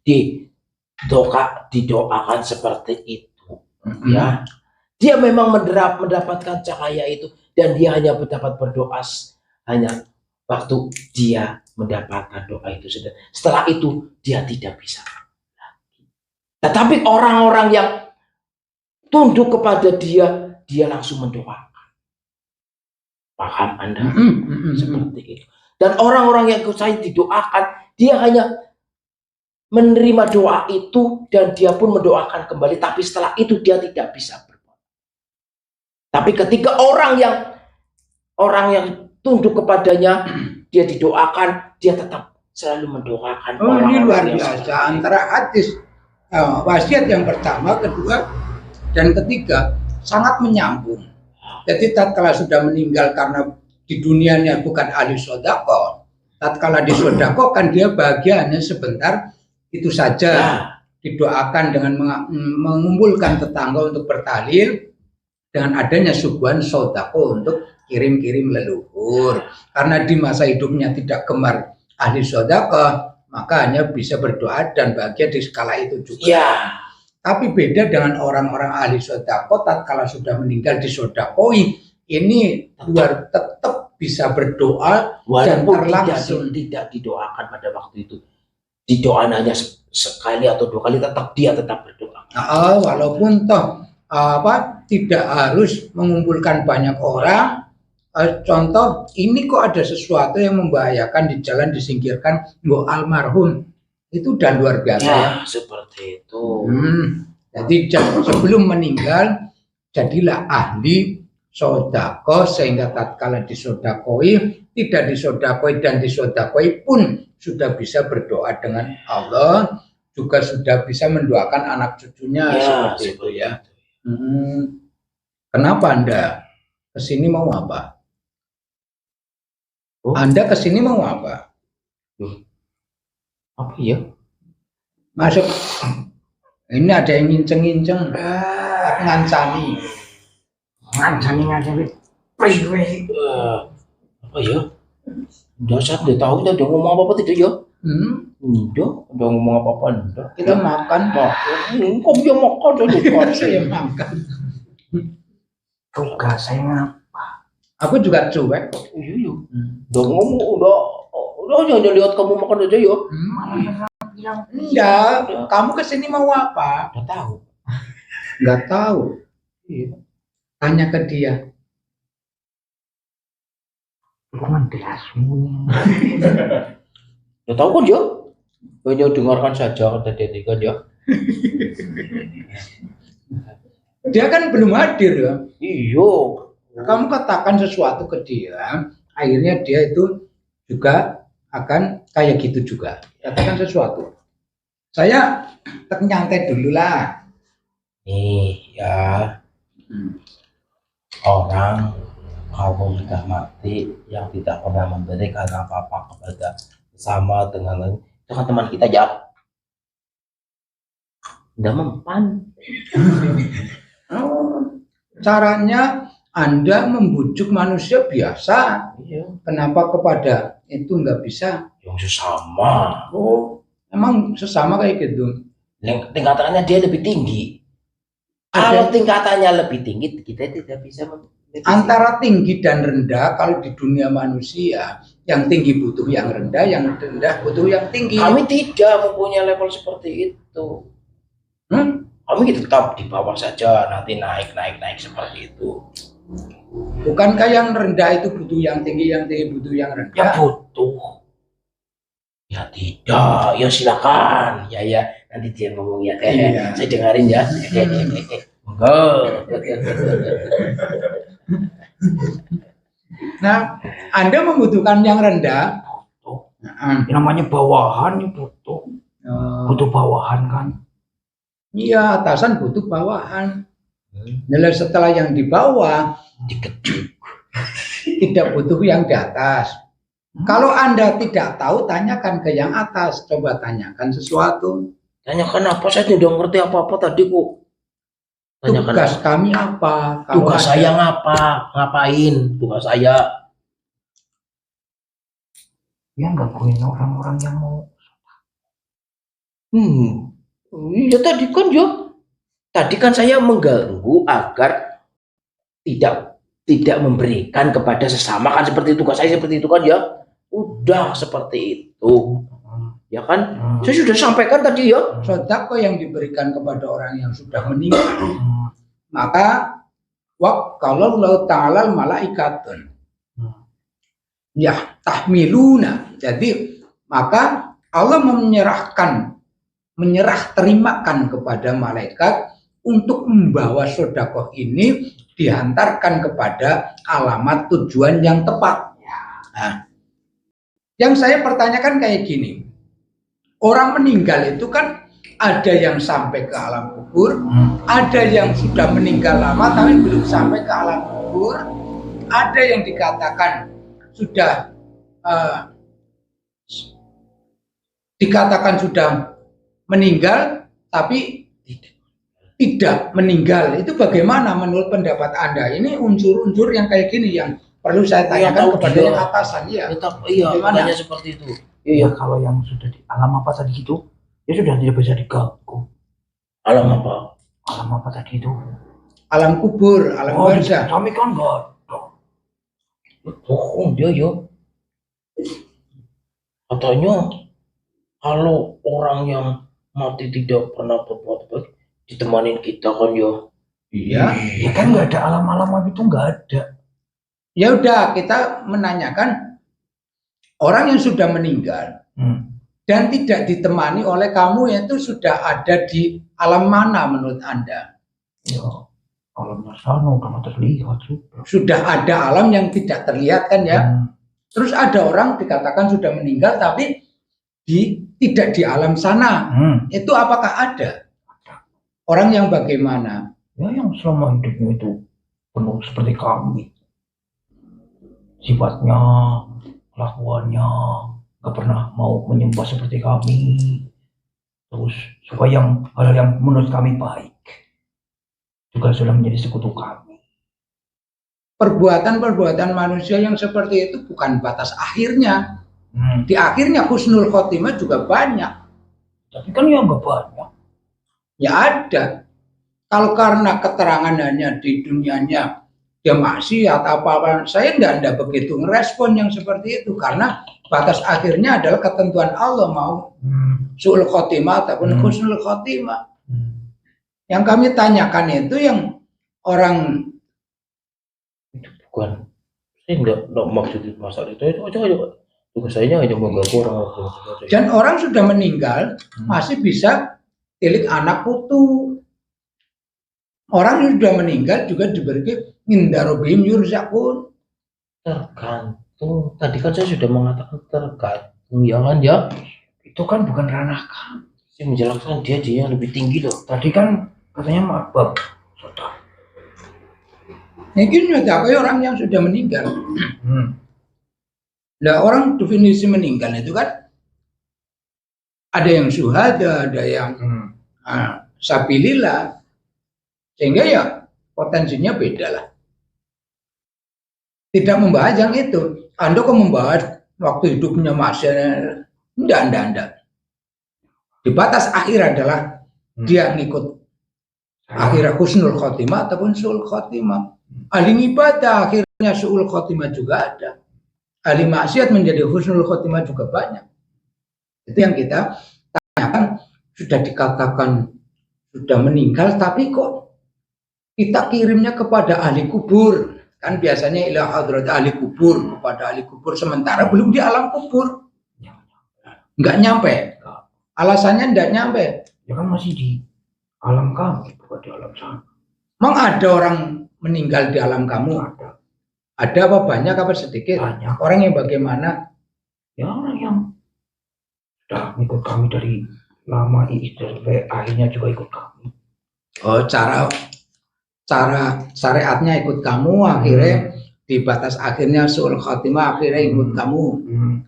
didoakan seperti itu, ya. Dia memang mendapatkan cahaya itu, dan dia hanya dapat berdoa hanya waktu dia mendapatkan doa itu. Setelah itu dia tidak bisa. Tetapi orang-orang yang tunduk kepada dia, dia langsung mendoakan. Paham Anda? Seperti itu. Dan orang-orang yang saya didoakan, dia hanya menerima doa itu dan dia pun mendoakan kembali. Tapi setelah itu dia tidak bisa berbuat. Tapi ketika orang yang tunduk kepadanya, dia didoakan, dia tetap selalu mendoakan. Ini luar biasa. Antara hadis wasiat yang pertama, kedua, dan ketiga sangat menyambung. Jadi tatkala sudah meninggal karena di dunianya bukan ahli sodako, tatkala disodako kan dia bahagia hanya sebentar, itu saja. Didoakan dengan mengumpulkan tetangga untuk bertahlil, dengan adanya suguhan sodako untuk kirim-kirim leluhur. Karena di masa hidupnya tidak gemar ahli sodako, maka hanya bisa berdoa dan bahagia di skala itu juga. Tapi beda dengan orang-orang ahli sodako, tatkala sudah meninggal disodakoi, ini tetap bisa berdoa dan terlangsung. Tidak didoakan pada waktu itu, didoakan hanya sekali atau dua kali, dia tetap berdoa. Walaupun toh tidak harus mengumpulkan banyak orang. Contoh, ini kok ada sesuatu yang membahayakan di jalan, disingkirkan, almarhum. Itu udah luar biasa. Seperti itu. Jadi sebelum meninggal, jadilah ahli sodako, sehingga tatkala disodakoi, tidak disodakoi dan disodakoi pun sudah bisa berdoa dengan Allah, juga sudah bisa mendoakan anak cucunya, seperti itu ya. Kenapa Anda kesini mau apa? Anda kesini mau apa? Apa ya? Masuk. Ini ada yang nginceng-nginceng. Ngancani. Apa ya? Dasar dia tahu dia ngomong apa tidak ya? Udah ngomong apa-apa enggak. Kita makan. Kok dia makan dulu? Saya makan. Tugas saya ngapa? Aku juga cuek. Iya. Udah ngomong, udah jangan lihat kamu makan aja ya. Enggak, kamu kesini mau apa? Udah tahu. Enggak tahu. Iya. Tanya ke dia. Bukan belasmu. Udah tahu kan ya? Hanya dengarkan saja kata dia kan ya. Dia kan belum hadir ya. Iya. Kamu katakan sesuatu ke dia, akhirnya dia itu juga akan kayak gitu juga. Katakan sesuatu. Saya nyantai dulu lah. Nih ya, orang kalau sudah mati yang tidak pernah memberikan apa-apa kepada sesama dengan lain, itu kan teman kita ya. Udah mempan. Caranya Anda membujuk manusia biasa. Iya. Kenapa kepada itu nggak bisa? Yang sesama. Emang sesama kayak gitu. Tingkatannya dia lebih tinggi. Kalau tingkatannya lebih tinggi, kita tidak bisa. Antara tinggi dan rendah, kalau di dunia manusia, yang tinggi butuh yang rendah, yang rendah butuh yang tinggi. Kami tidak mempunyai level seperti itu. Kami tetap di bawah saja, nanti naik seperti itu. Bukankah yang rendah itu butuh yang tinggi butuh yang rendah? Ya butuh. Ya tidak, ya silakan. Ya, nanti dia ngomong ya. Saya dengarin ya. Enggak. Nah, Anda membutuhkan yang rendah. Namanya bawahan, butuh. Butuh bawahan kan? Iya, atasan butuh bawahan. Nah, setelah yang di bawah dikejut, tidak butuh yang di atas. Kalau Anda tidak tahu, tanyakan ke yang atas. Coba tanyakan sesuatu. Tanyakan apa? Saya tidak ngerti apa-apa tadi kok. Tanyakan tugas kami apa? Tugas saya ngapa? Ngapain? Tugas saya ya gangguin orang-orang yang mau. Iya tadi kan saya mengganggu agar tidak memberikan kepada sesama kan, seperti tugas saya seperti itu kan ya. Udah seperti itu. Ya kan? Saya sudah sampaikan tadi ya. Sedekah yang diberikan kepada orang yang sudah meninggal. Maka kalau Allah Ta'ala malaikatun ya tahmiluna. Jadi maka Allah terimakan kepada malaikat untuk membawa sedekah ini dihantarkan kepada alamat tujuan yang tepat. Nah, yang saya pertanyakan kayak gini, orang meninggal itu kan ada yang sampai ke alam kubur, ada yang sudah meninggal lama tapi belum sampai ke alam kubur, ada yang dikatakan sudah meninggal tapi tidak meninggal. Itu bagaimana menurut pendapat Anda? Ini unsur-unsur yang kayak gini yang perlu saya tanyakan kepada yang atasan ya. Iya, makanya seperti itu. Iya, kalau yang sudah di alam apa tadi itu, ya sudah tidak bisa diganggu. Alam apa? Alam apa tadi itu? Alam kubur, alam barzah. Kami kan enggak ada. Bohong dia ya. Katanya kalau orang yang mati tidak pernah berbuat baik ditemanin kita kan ya. Iya. Ya kan nggak ada alam-alam itu, nggak ada. Ya udah, kita menanyakan orang yang sudah meninggal dan tidak ditemani oleh kamu, itu sudah ada di alam mana menurut Anda? Ya, alam sana udah terlihat sudah. Sudah ada alam yang tidak terlihat kan ya. Terus ada orang dikatakan sudah meninggal tapi tidak di alam sana. Itu apakah ada? Orang yang bagaimana? Ya, yang selama hidupnya itu penuh seperti kami. Sifatnya, kelakuannya, gak pernah mau menyembah seperti kami. Terus supaya hal-hal yang menurut kami baik juga sudah menjadi sekutu kami. Perbuatan-perbuatan manusia yang seperti itu bukan batas akhirnya. Di akhirnya husnul khotimah juga banyak. Tapi kan ya gak banyak. Ya ada. Kalau karena keterangan hanya di dunianya dia maksiat apa-apa, saya tidak begitu ngerespon yang seperti itu, karena batas akhirnya adalah ketentuan Allah, mau su'ul khotimah ataupun husnul khotimah. Yang kami tanyakan itu yang orang itu bukan, saya nggak maksud masalah itu aja. Tugas saya hanya mengganggu orang. Dan orang sudah meninggal masih bisa tilik anak putu. Orang yang sudah meninggal juga diberi indarobim yurzakun. Tergantung. Tadi kan saya sudah mengatakan tergantung, ya kan ya. Itu kan bukan ranah kami. Saya menjelaskan dia yang lebih tinggi loh. Tadi kan katanya mabab. Mungkin ada orang yang sudah meninggal. Nah, orang definisi meninggal itu kan ada yang syuhada, ada yang sabilillah, sehingga ya potensinya beda lah. Tidak membahas yang itu. Anda kok membahas waktu hidupnya masih enggak. Di batas akhir adalah dia ngikut akhirnya husnul khotimah ataupun su'ul khotimah. Ahli ibadah akhirnya su'ul khotimah juga ada. Ahli maksiat menjadi husnul khotimah juga banyak. Itu yang kita tanyakan. Sudah dikatakan sudah meninggal, tapi kok kita kirimnya kepada ahli kubur? Kan biasanya ila hadrat ahli kubur, kepada ahli kubur, sementara belum di alam kubur. Nggak nyampe. Alasannya nggak nyampe. Ya kan masih di alam kami, bukan di alam sana. Memang ada orang meninggal di alam kamu? Ada apa banyak apa sedikit? Banyak. Orang yang bagaimana? Ya orang yang sudah ikut kami dari lama, akhirnya juga ikut kami. Oh, cara syariatnya ikut kamu, akhirnya di batas akhirnya su'ul khotimah, akhirnya ikut kamu.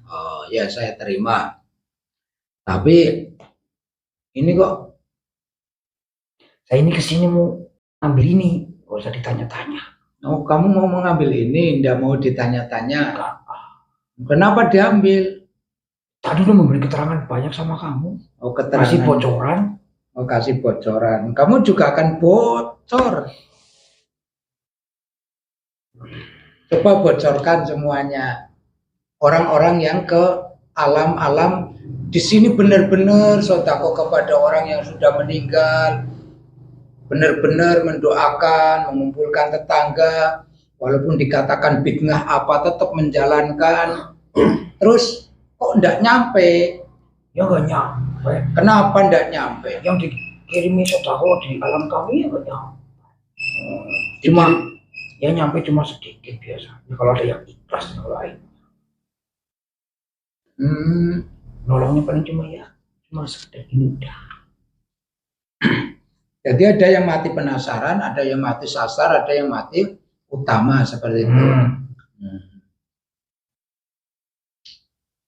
Oh ya, saya terima. Tapi ini kok saya ini kesini mau ambil ini, gak usah ditanya-tanya. Oh, kamu mau mengambil ini, tidak mau ditanya-tanya. Kenapa diambil? tadi udah memberi keterangan banyak sama kamu. Oh, Kasih keterangan. bocoran. Oh, kasih bocoran. Kamu juga akan bocor. Coba bocorkan semuanya. Orang-orang yang ke alam-alam di sini benar-benar sedekah kepada orang yang sudah meninggal, benar-benar mendoakan, mengumpulkan tetangga, walaupun dikatakan bid'ah apa tetap menjalankan. Terus kok enggak nyampe? Ya nggak nyampe. Kenapa enggak nyampe? Yang dikirimi sedekah di alam kami ya nggak nyampe. Cuma Ya nyampe cuma sedikit biasa. Ya, kalau ada yang ikhlas yang lain. Nolongnya paling cuma sekedar ini udah. jadi ada yang mati penasaran, ada yang mati sasar, ada yang mati utama seperti itu.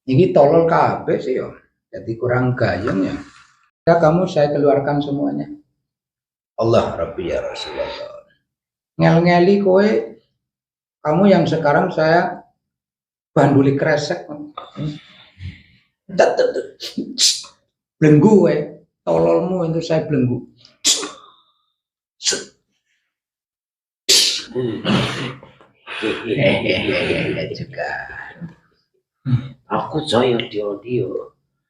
Ini tolol kabeh sih yo. Jadi kurang gayeng ya. Ya kamu saya keluarkan semuanya. Allah Rabbi ya Rasulullah. Ngel-ngeli kowe, kamu yang sekarang saya banduli kresek. Belenggu kowe, tololmu itu saya belenggu. Juga. Aku saya dia.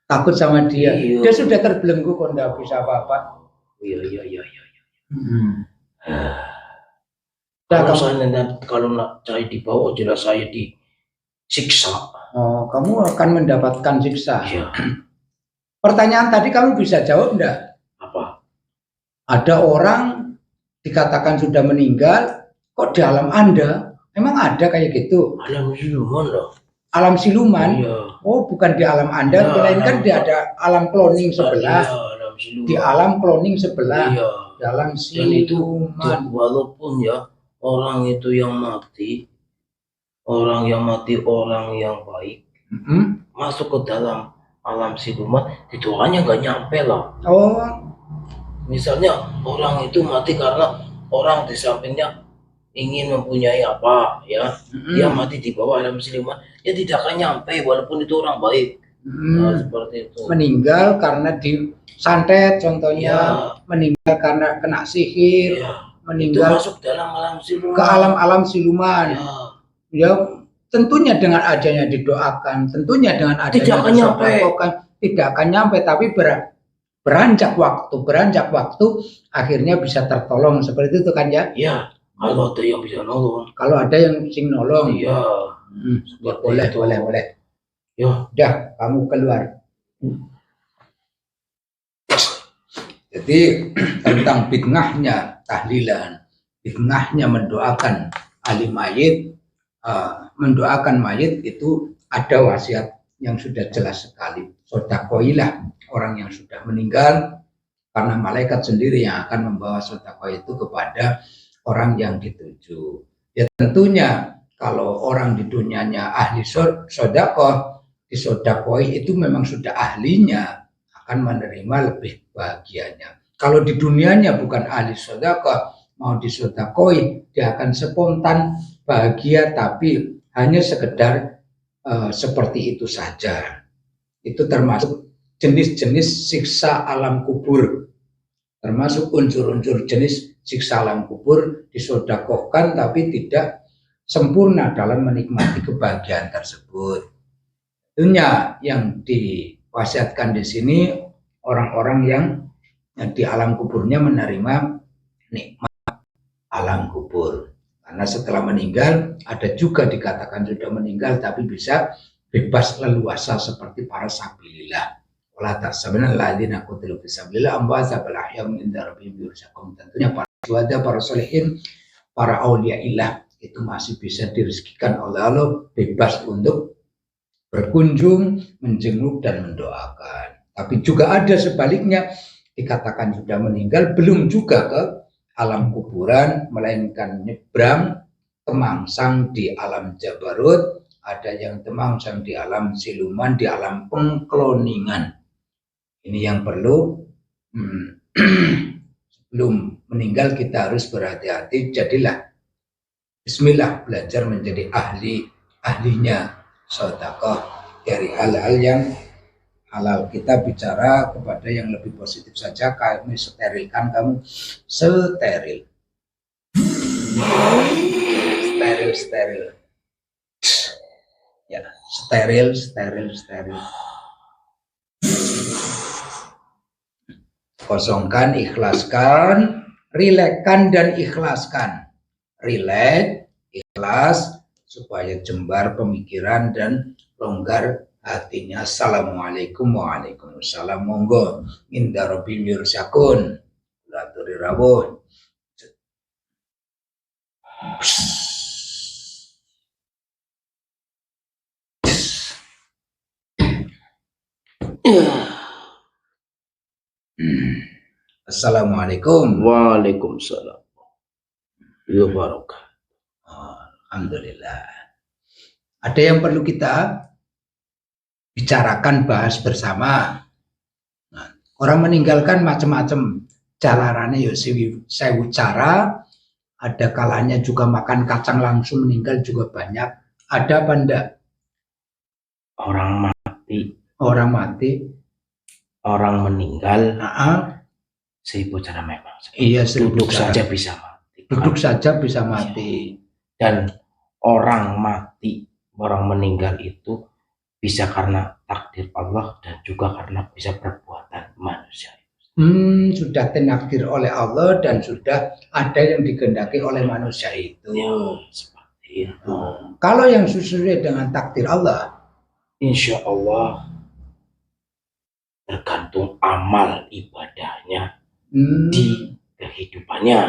Takut sama dia. Iya. Dia sudah terbelenggu kok enggak bisa apa-apa. Iya. Nah, Kalau saya dibawa jelas saya disiksa. Oh, kamu akan mendapatkan siksa. Iya. Pertanyaan tadi kamu bisa jawab enggak? Apa? Ada orang dikatakan sudah meninggal, kok di alam Anda? Emang ada kayak gitu? Alam siluman loh. Alam siluman? Iya. Oh, bukan di alam Anda, Ya, melainkan dia ada alam cloning sebelah. Iya, alam siluman. Di alam cloning sebelah. Iya. Di alam Dan itu siluman. walaupun ya orang itu yang mati, orang yang baik masuk ke dalam alam siluman, doanya nggak nyampe lah. Oh, Misalnya orang itu mati karena orang di sampingnya ingin mempunyai apa ya, dia mati di bawah alam siluman, ya tidak akan nyampe walaupun itu orang baik. Nah, seperti itu. meninggal karena disantet contohnya, Ya. meninggal karena kena sihir, Ya. Itu meninggal masuk dalam alam siluman. ke alam-alam siluman. Ya. Ya, tentunya dengan adanya didoakan, tentunya dengan adanya Tidak akan nyampe. disedekahkan, tidak akan nyampe, tapi beranjak waktu akhirnya bisa tertolong seperti itu kan ya. Ya, kalau ada yang bisa nolong. Kalau ada yang sing nolong, Iya. boleh. Ya. Udah, kamu keluar. Jadi tentang bid'ahnya tahlilan, bid'ahnya mendoakan ahli mayit, mendoakan mayit itu ada wasiat yang sudah jelas sekali. Sodakoilah orang yang sudah meninggal, karena malaikat sendiri yang akan membawa sedekah itu kepada orang yang dituju. Ya tentunya kalau orang di dunianya ahli sedekah, disodakoi itu memang sudah ahlinya, akan menerima lebih bahagianya. Kalau di dunianya bukan ahli sedekah, mau disodakoi, dia akan spontan bahagia, tapi hanya sekedar seperti itu saja. Itu termasuk jenis-jenis siksa alam kubur, termasuk unsur-unsur jenis siksa alam kubur, disodakohkan tapi tidak sempurna dalam menikmati kebahagiaan tersebut. Tentunya yang diwasiatkan di sini orang-orang yang di alam kuburnya menerima nikmat alam kubur. Karena setelah meninggal ada juga dikatakan sudah meninggal tapi bisa bebas leluasa seperti para sabilillah. Wala tahsabanna alladziina qutilu fi sabilillah amwaatan bal ahya'un 'inda rabbihim yurzaqun. Tentunya para syuhada, para sholihin, para auliyaillah itu masih bisa direzekikan oleh Allah, bebas untuk berkunjung, menjenguk dan mendoakan. Tapi juga ada sebaliknya, dikatakan sudah meninggal belum juga ke alam kuburan, melainkan nyebrang temangsang di alam Jabarut, ada yang temangsang di alam siluman, di alam pengkloningan. Ini yang perlu sebelum meninggal kita harus berhati-hati. Jadilah bismillah, belajar menjadi ahlinya sedekah dari hal-hal yang halal. Kita bicara kepada yang lebih positif saja. Kami sterilkan kamu steril. Steril. Ya, steril. Kosongkan, ikhlaskan, rilekkan dan ikhlaskan. Rilek, ikhlas, supaya jembar pemikiran dan longgar hatinya. Assalamualaikum waalaikumsalam. Monggo minda rabbil yursakun. Laturi rawuh. Assalamualaikum. Waalaikumsalam. Ya barokah. Alhamdulillah. Ada yang perlu kita bicarakan, bahas bersama. Nah, orang meninggalkan macam-macam calarane ya sewu cara. Ada kalanya juga makan kacang langsung meninggal juga banyak. Ada apa enggak? Orang mati, orang meninggal, seribu cara memang. Iya, Duduk saja bisa mati. Duduk saja bisa mati. Dan orang mati, orang meninggal itu bisa karena takdir Allah dan juga karena bisa perbuatan manusia. Sudah tenakdir oleh Allah dan sudah ada yang digendaki oleh manusia itu. Ya, seperti itu. Kalau yang sesuai dengan takdir Allah, insya Allah tergantung amal ibadahnya di kehidupannya.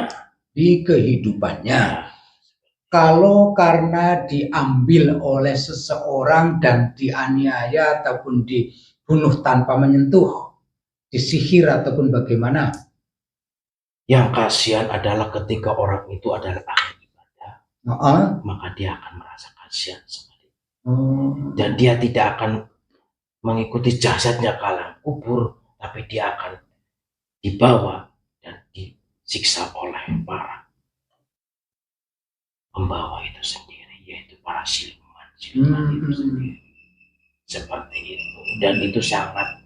Kalau karena diambil oleh seseorang dan dianiaya ataupun dibunuh tanpa menyentuh, disihir ataupun bagaimana? Yang kasihan adalah ketika orang itu adalah ahli ibadah, maka dia akan merasa kasihan sekali. Dan dia tidak akan mengikuti jasadnya ke alam kubur, tapi dia akan dibawa dan disiksa oleh para pembawa itu sendiri, yaitu para siluman itu sendiri. Seperti itu. Dan itu sangat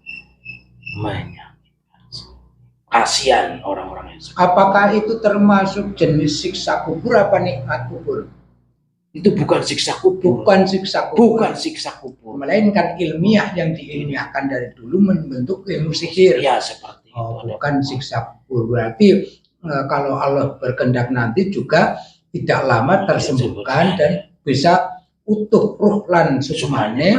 menyakitkan. Kasihan orang-orang yang seperti itu. Apakah itu termasuk jenis siksa kubur apa nikmat kubur? Itu bukan siksa kubur. Bukan siksa kubur. Melainkan ilmiah yang diilmiahkan dari dulu membentuk ilmu sihir. Ya, seperti itu. Bukan siksa kubur. Berarti kalau Allah berkehendak nanti juga tidak lama tersembuhkan dan bisa utuh ruh lan sukmane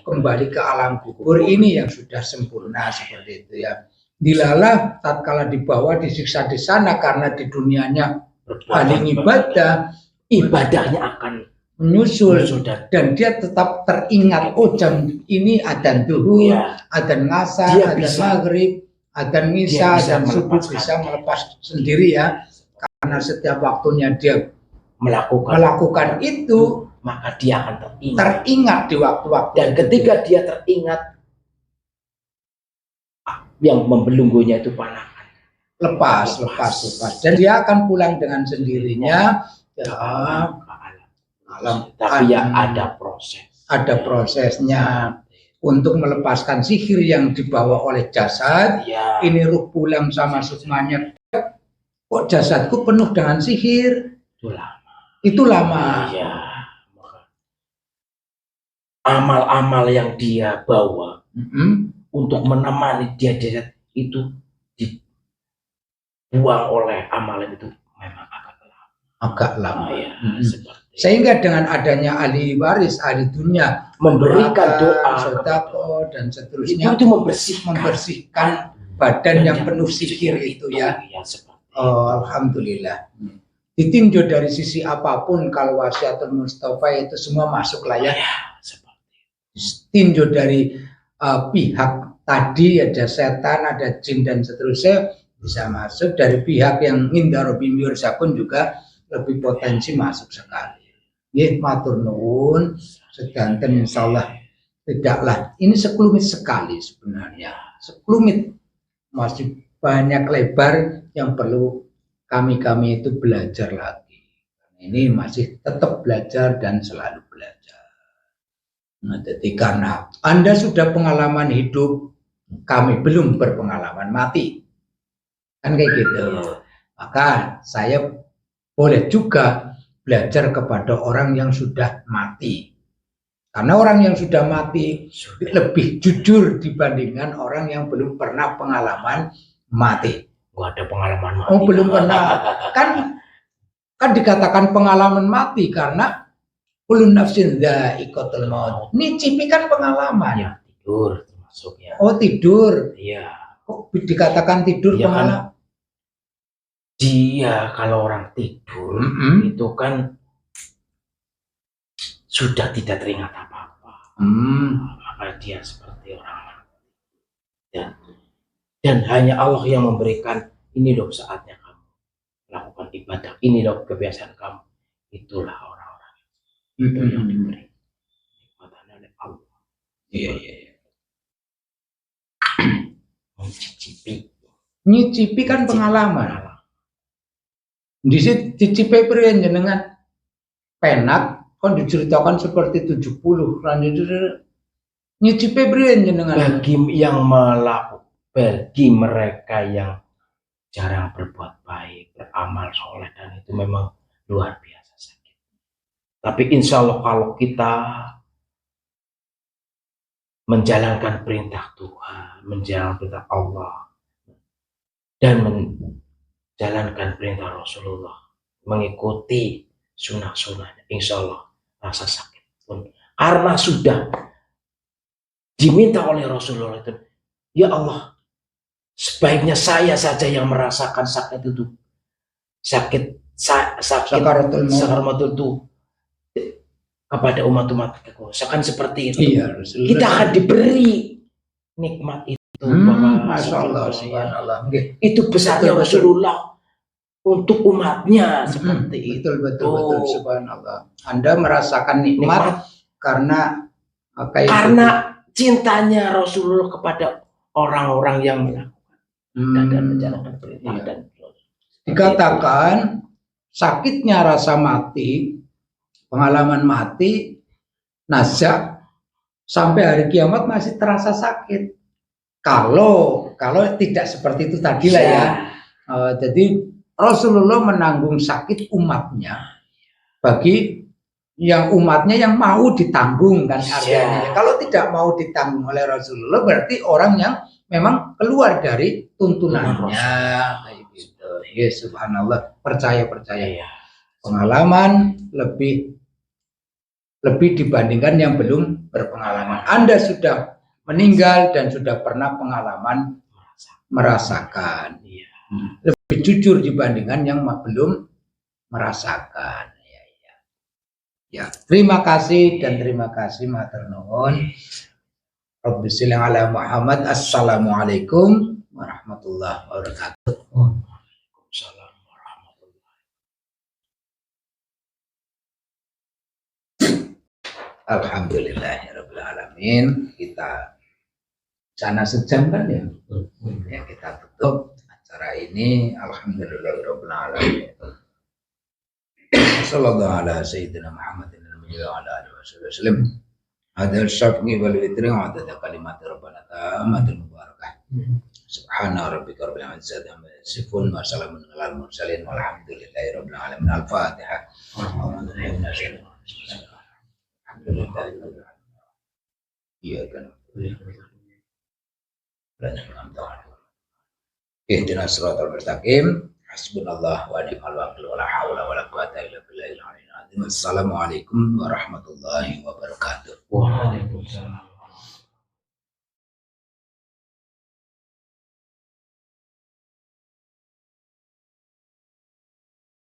kembali ke alam kubur ini yang sudah sempurna seperti itu ya. Dilalah tatkala dibawa disiksa di sana karena di dunianya ahli ibadah, ibadahnya akan menyusul dan dia tetap teringat, oh jam ini adzan zuhur, adzan ngasar, adzan maghrib, adzan isya, adzan subuh, bisa melepas sendiri ya. Karena setiap waktunya dia melakukan itu, maka dia akan teringat di waktu-waktu. Dan ketika dia teringat, yang membelunggunya itu panahan. Lepas. Dan dia akan pulang dengan sendirinya ke alam. Tapi ya ada proses. Ada prosesnya untuk melepaskan sihir yang dibawa oleh jasad. Ya. Ini ruh pulang sama sukmanya. Kok jasadku penuh dengan sihir? Itu lama. Iya. Amal-amal yang dia bawa untuk menemani dia itu dibuang oleh amalan itu memang agak lama. Ya, sehingga dengan adanya ahli waris, ahli dunia memberikan doa, sedekah dan seterusnya itu membersihkan badan yang penuh sihir itu ya. Alhamdulillah. Ditinjau dari sisi apapun, kalau wasiatul Mustafa itu semua masuk lah ya. Tinjau dari pihak tadi ada setan, ada jin dan seterusnya bisa masuk. Dari pihak yang inda robim yursakun juga lebih potensi masuk sekali. Matur nuwun, sedanten insyaallah tidaklah. Ini sekelumit sekali sebenarnya. Sekelumit, masih banyak lebar yang perlu kami itu belajar lagi. Ini masih tetap belajar dan selalu belajar. Nah, jadi karena Anda sudah pengalaman hidup, kami belum berpengalaman mati. Kan kayak gitu. Maka saya boleh juga belajar kepada orang yang sudah mati. Karena orang yang sudah mati lebih jujur dibandingkan orang yang belum pernah pengalaman mati. Gua ada pengalaman mati. Oh, belum pernah. Kan dikatakan pengalaman mati karena kullu nafsin dha'iqatul maut. Nyicipi kan pengalaman. Ya, tidur termasuknya. Oh, tidur. Iya. Kok dikatakan tidur Iya, pengalaman? kan dia kalau orang tidur itu kan sudah tidak teringat apa-apa. Maka dia seperti orang mati. Dan hanya Allah yang memberikan, ini loh saatnya kamu melakukan ibadah, ini loh kebiasaan kamu. Itulah orang-orang itu yang diberi nikmatan oleh Allah. Iya. Nyicipi kan pengalaman. Di situ cicipi priyen jenengan penak kon diceritakan seperti 70 lanjut nyicipi priyen jenengan. Bagi mereka yang jarang berbuat baik, beramal soleh, dan itu memang luar biasa sakit. Tapi insya Allah kalau kita menjalankan perintah Tuhan, menjalankan perintah Allah, dan menjalankan perintah Rasulullah, mengikuti sunnah-sunnahnya, insya Allah rasa sakit pun, karena sudah diminta oleh Rasulullah itu, ya Allah, sebaiknya saya saja yang merasakan sakit itu, sakaratul maut itu kepada umat-umat kekuasaan seperti itu. Iya, kita akan diberi nikmat itu. Masya Allah, subhanallah. Itu besarnya Rasulullah untuk umatnya seperti itu. Betul, subhanallah. Anda merasakan nikmat karena cintanya Rasulullah kepada orang-orang yang melakukan dan menjalankan perintah dan dikatakan sakitnya rasa mati, pengalaman mati, nazak sampai hari kiamat masih terasa sakit. Kalau tidak seperti itu tadi lah ya. Jadi Rasulullah menanggung sakit umatnya bagi yang umatnya yang mau ditanggung kan artinya. Kalau tidak mau ditanggung oleh Rasulullah berarti orang yang memang keluar dari tuntunannya. Kayak gitu. Ya subhanallah, percaya. Pengalaman lebih dibandingkan yang belum berpengalaman. Anda sudah meninggal dan sudah pernah pengalaman merasakan. Lebih jujur dibandingkan yang belum merasakan. Ya, terima kasih matur nuwun. Rabbi sholli ala Muhammad. Assalamualaikum warahmatullahi wabarakatuh. Waalaikumsalam warahmatullahi. Alhamdulillahirabbil alamin. Kita sana sejam kan ya. Ya kita tutup acara ini. Alhamdulillahirabbil alamin. Sallallahu ala sayyidina Muhammadin wa ala alihi wasallam. Hadal syafi'i wal witri wa adada kalimat rabbana ta'amatul mubarakah. Subhana rabbika rabbil izzati amma yasifun wa salamun alal mursalin walhamdulillahi rabbil alamin. Al-Fatihah. Iya kan. Ihdinas siratal mustaqim. Hasbunallah wa ni'mal wakil wa la hawla wa la quwwata illa billahil aliyyil azim. Assalamualaikum warahmatullahi wabarakatuh. Waalaikumsalam.